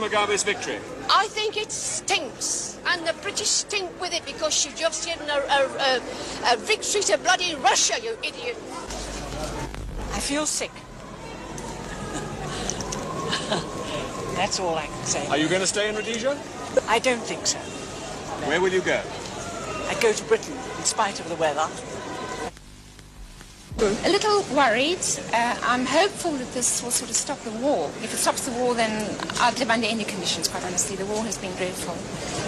Mugabe's victory? I think it stinks, and the British stink with it because you've just given a victory to bloody Russia, you idiot. I feel sick. That's all I can say. Are you going to stay in Rhodesia? I don't think so. No. Where will you go? I go to Britain, in spite of the weather. A little worried. I'm hopeful that this will sort of stop the war. If it stops the war, then I'd live under any conditions, quite honestly. The war has been dreadful.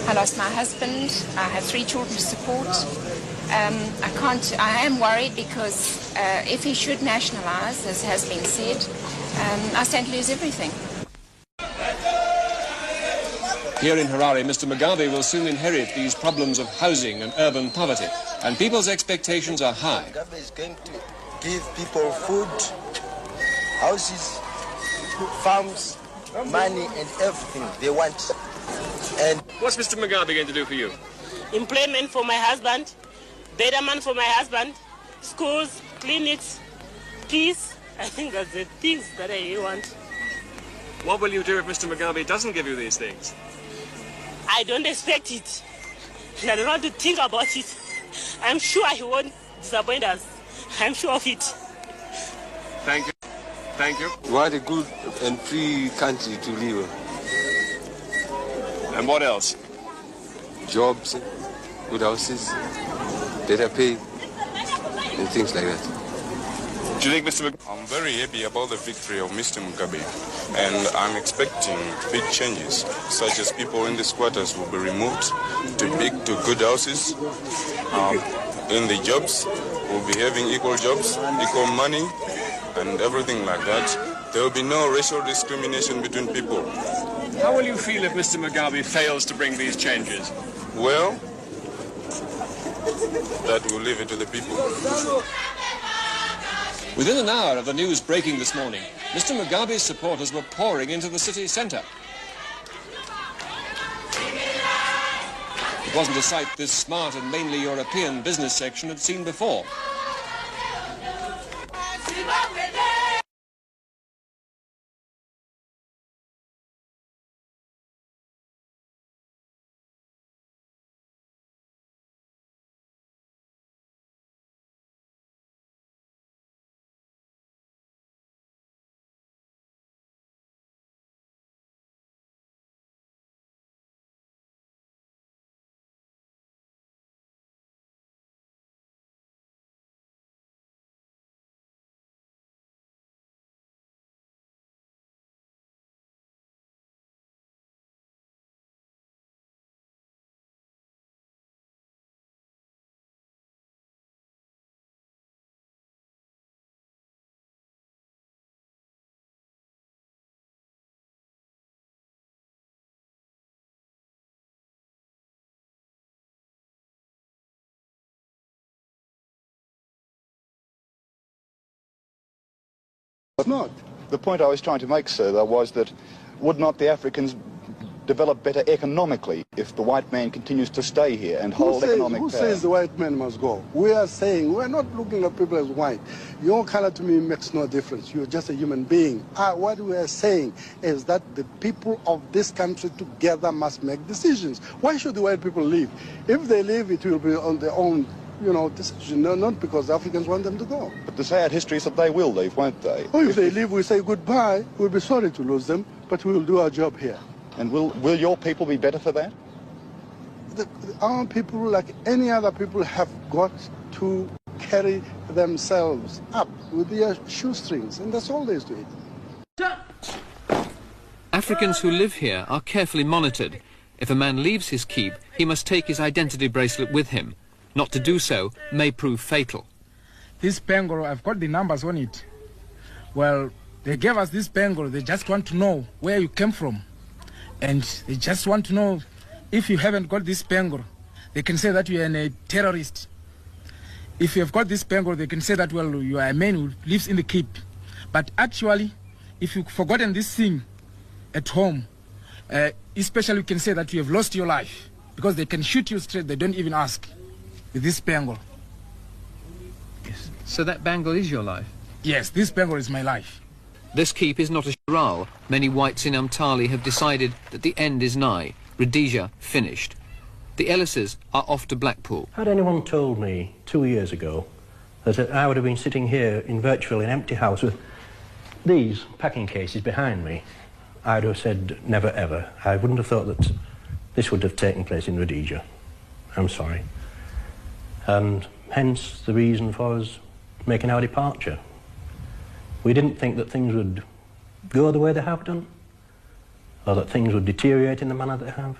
I lost my husband. I have 3 children to support. I am worried because if he should nationalise, as has been said, I stand to lose everything. Here in Harare, Mr. Mugabe will soon inherit these problems of housing and urban poverty, and people's expectations are high. Mugabe is going to give people food, houses, farms, money and everything they want. And what's Mr. Mugabe going to do for you? Employment for my husband, betterment for my husband, schools, clinics, peace. I think that's the things that I want. What will you do if Mr. Mugabe doesn't give you these things? I don't expect it. I don't want to think about it. I'm sure he won't disappoint us. I'm sure of it. Thank you. Thank you. We want a good and free country to live. And what else? Jobs, good houses, better pay, and things like that. Do you think Mr. Mugabe... I'm very happy about the victory of Mr. Mugabe, and I'm expecting big changes, such as people in the squatters will be removed to good houses. In the jobs, we'll be having equal jobs, equal money, and everything like that. There will be no racial discrimination between people. How will you feel if Mr. Mugabe fails to bring these changes? Well, that will leave it to the people. Within an hour of the news breaking this morning, Mr. Mugabe's supporters were pouring into the city centre. It wasn't a sight this smart and mainly European business section had seen before. It's not. The point I was trying to make, sir, though, was that would not the Africans develop better economically if the white man continues to stay here and hold economic power? Who says the white man must go? We are saying, we're not looking at people as white. Your color to me makes no difference. You're just a human being. What we are saying is that the people of this country together must make decisions. Why should the white people leave? If they leave, it will be on their own decision, not because the Africans want them to go. But the sad history is that they will leave, won't they? Oh, if they leave, we say goodbye. We'll be sorry to lose them, but we will do our job here. And will your people be better for that? Our people, like any other people, have got to carry themselves up with their shoestrings, and that's all there is to it. Africans who live here are carefully monitored. If a man leaves his keep, he must take his identity bracelet with him. Not to do so may prove fatal. This bangle, I've got the numbers on it. Well, they gave us this bangle. They just want to know where you came from. And they just want to know if you haven't got this bangle, they can say that you are a terrorist. If you have got this bangle, they can say that, well, you are a man who lives in the keep. But actually, if you've forgotten this thing at home, especially you can say that you have lost your life, because they can shoot you straight, they don't even ask. With this bangle. Yes. So that bangle is your life? Yes, this bangle is my life. This keep is not a churral. Many whites in Umtali have decided that the end is nigh. Rhodesia finished. The Ellises are off to Blackpool. Had anyone told me 2 years ago that I would have been sitting here in virtually an empty house with these packing cases behind me, I'd have said never ever. I wouldn't have thought that this would have taken place in Rhodesia. I'm sorry. And hence the reason for us making our departure. We didn't think that things would go the way they have done, or that things would deteriorate in the manner they have.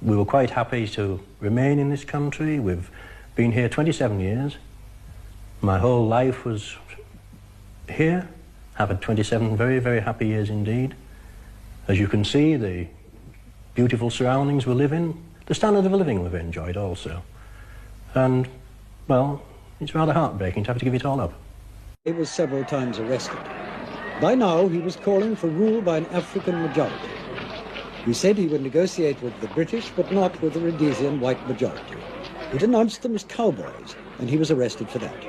We were quite happy to remain in this country. We've been here 27 years. My whole life was here. I've had 27 very, very happy years indeed. As you can see, the beautiful surroundings we live in, the standard of living we've enjoyed also. And, well, it's rather heartbreaking to have to give it all up. He was several times arrested. By now, he was calling for rule by an African majority. He said he would negotiate with the British, but not with the Rhodesian white majority. He denounced them as cowboys, and he was arrested for that.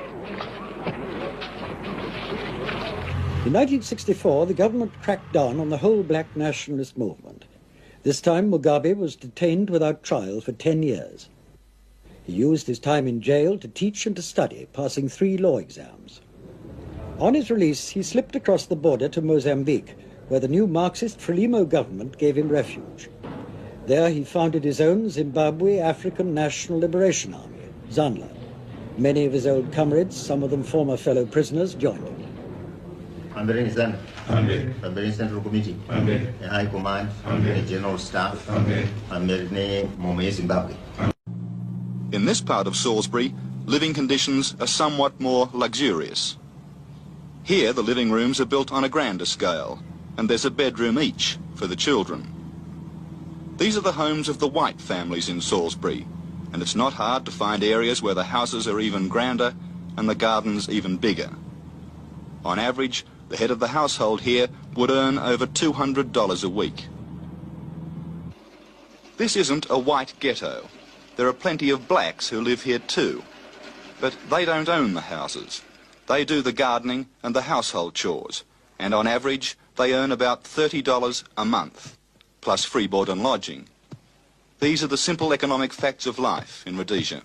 In 1964, the government cracked down on the whole black nationalist movement. This time, Mugabe was detained without trial for 10 years. He used his time in jail to teach and to study, passing 3 law exams. On his release, he slipped across the border to Mozambique, where the new Marxist Frelimo government gave him refuge. There he founded his own Zimbabwe African National Liberation Army, ZANLA. Many of his old comrades, some of them former fellow prisoners, joined him. The Central Committee, the High Command, the General Staff, Zimbabwe. In this part of Salisbury, living conditions are somewhat more luxurious. Here, the living rooms are built on a grander scale, and there's a bedroom each for the children. These are the homes of the white families in Salisbury, and it's not hard to find areas where the houses are even grander and the gardens even bigger. On average, the head of the household here would earn over $200 a week. This isn't a white ghetto. There are plenty of blacks who live here too, but they don't own the houses. They do the gardening and the household chores, and on average, they earn about $30 a month, plus free board and lodging. These are the simple economic facts of life in Rhodesia.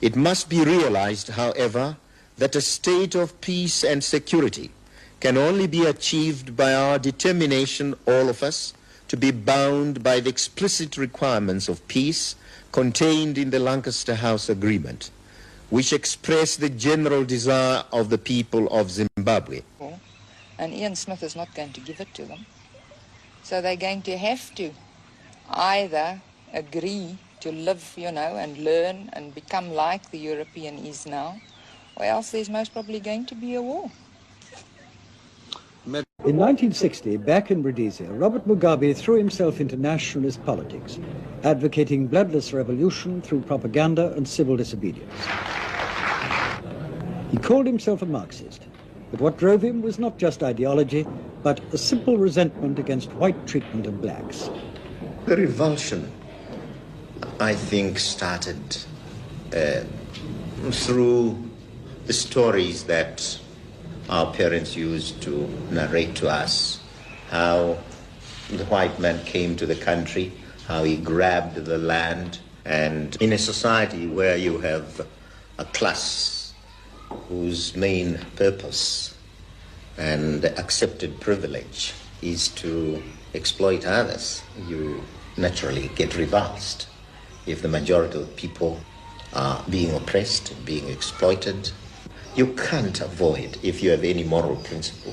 It must be realized, however, that a state of peace and security can only be achieved by our determination, all of us, to be bound by the explicit requirements of peace contained in the Lancaster House Agreement, which express the general desire of the people of Zimbabwe. And Ian Smith is not going to give it to them. So they're going to have to either agree to live, and learn and become like the European is now, or else there's most probably going to be a war. In 1960, back in Rhodesia, Robert Mugabe threw himself into nationalist politics, advocating bloodless revolution through propaganda and civil disobedience. He called himself a Marxist, but what drove him was not just ideology, but a simple resentment against white treatment of blacks. The revulsion, I think, started through the stories that our parents used to narrate to us, how the white man came to the country, how he grabbed the land, and in a society where you have a class whose main purpose and accepted privilege is to exploit others, you naturally get revulsed if the majority of people are being oppressed, being exploited. You can't avoid, if you have any moral principles,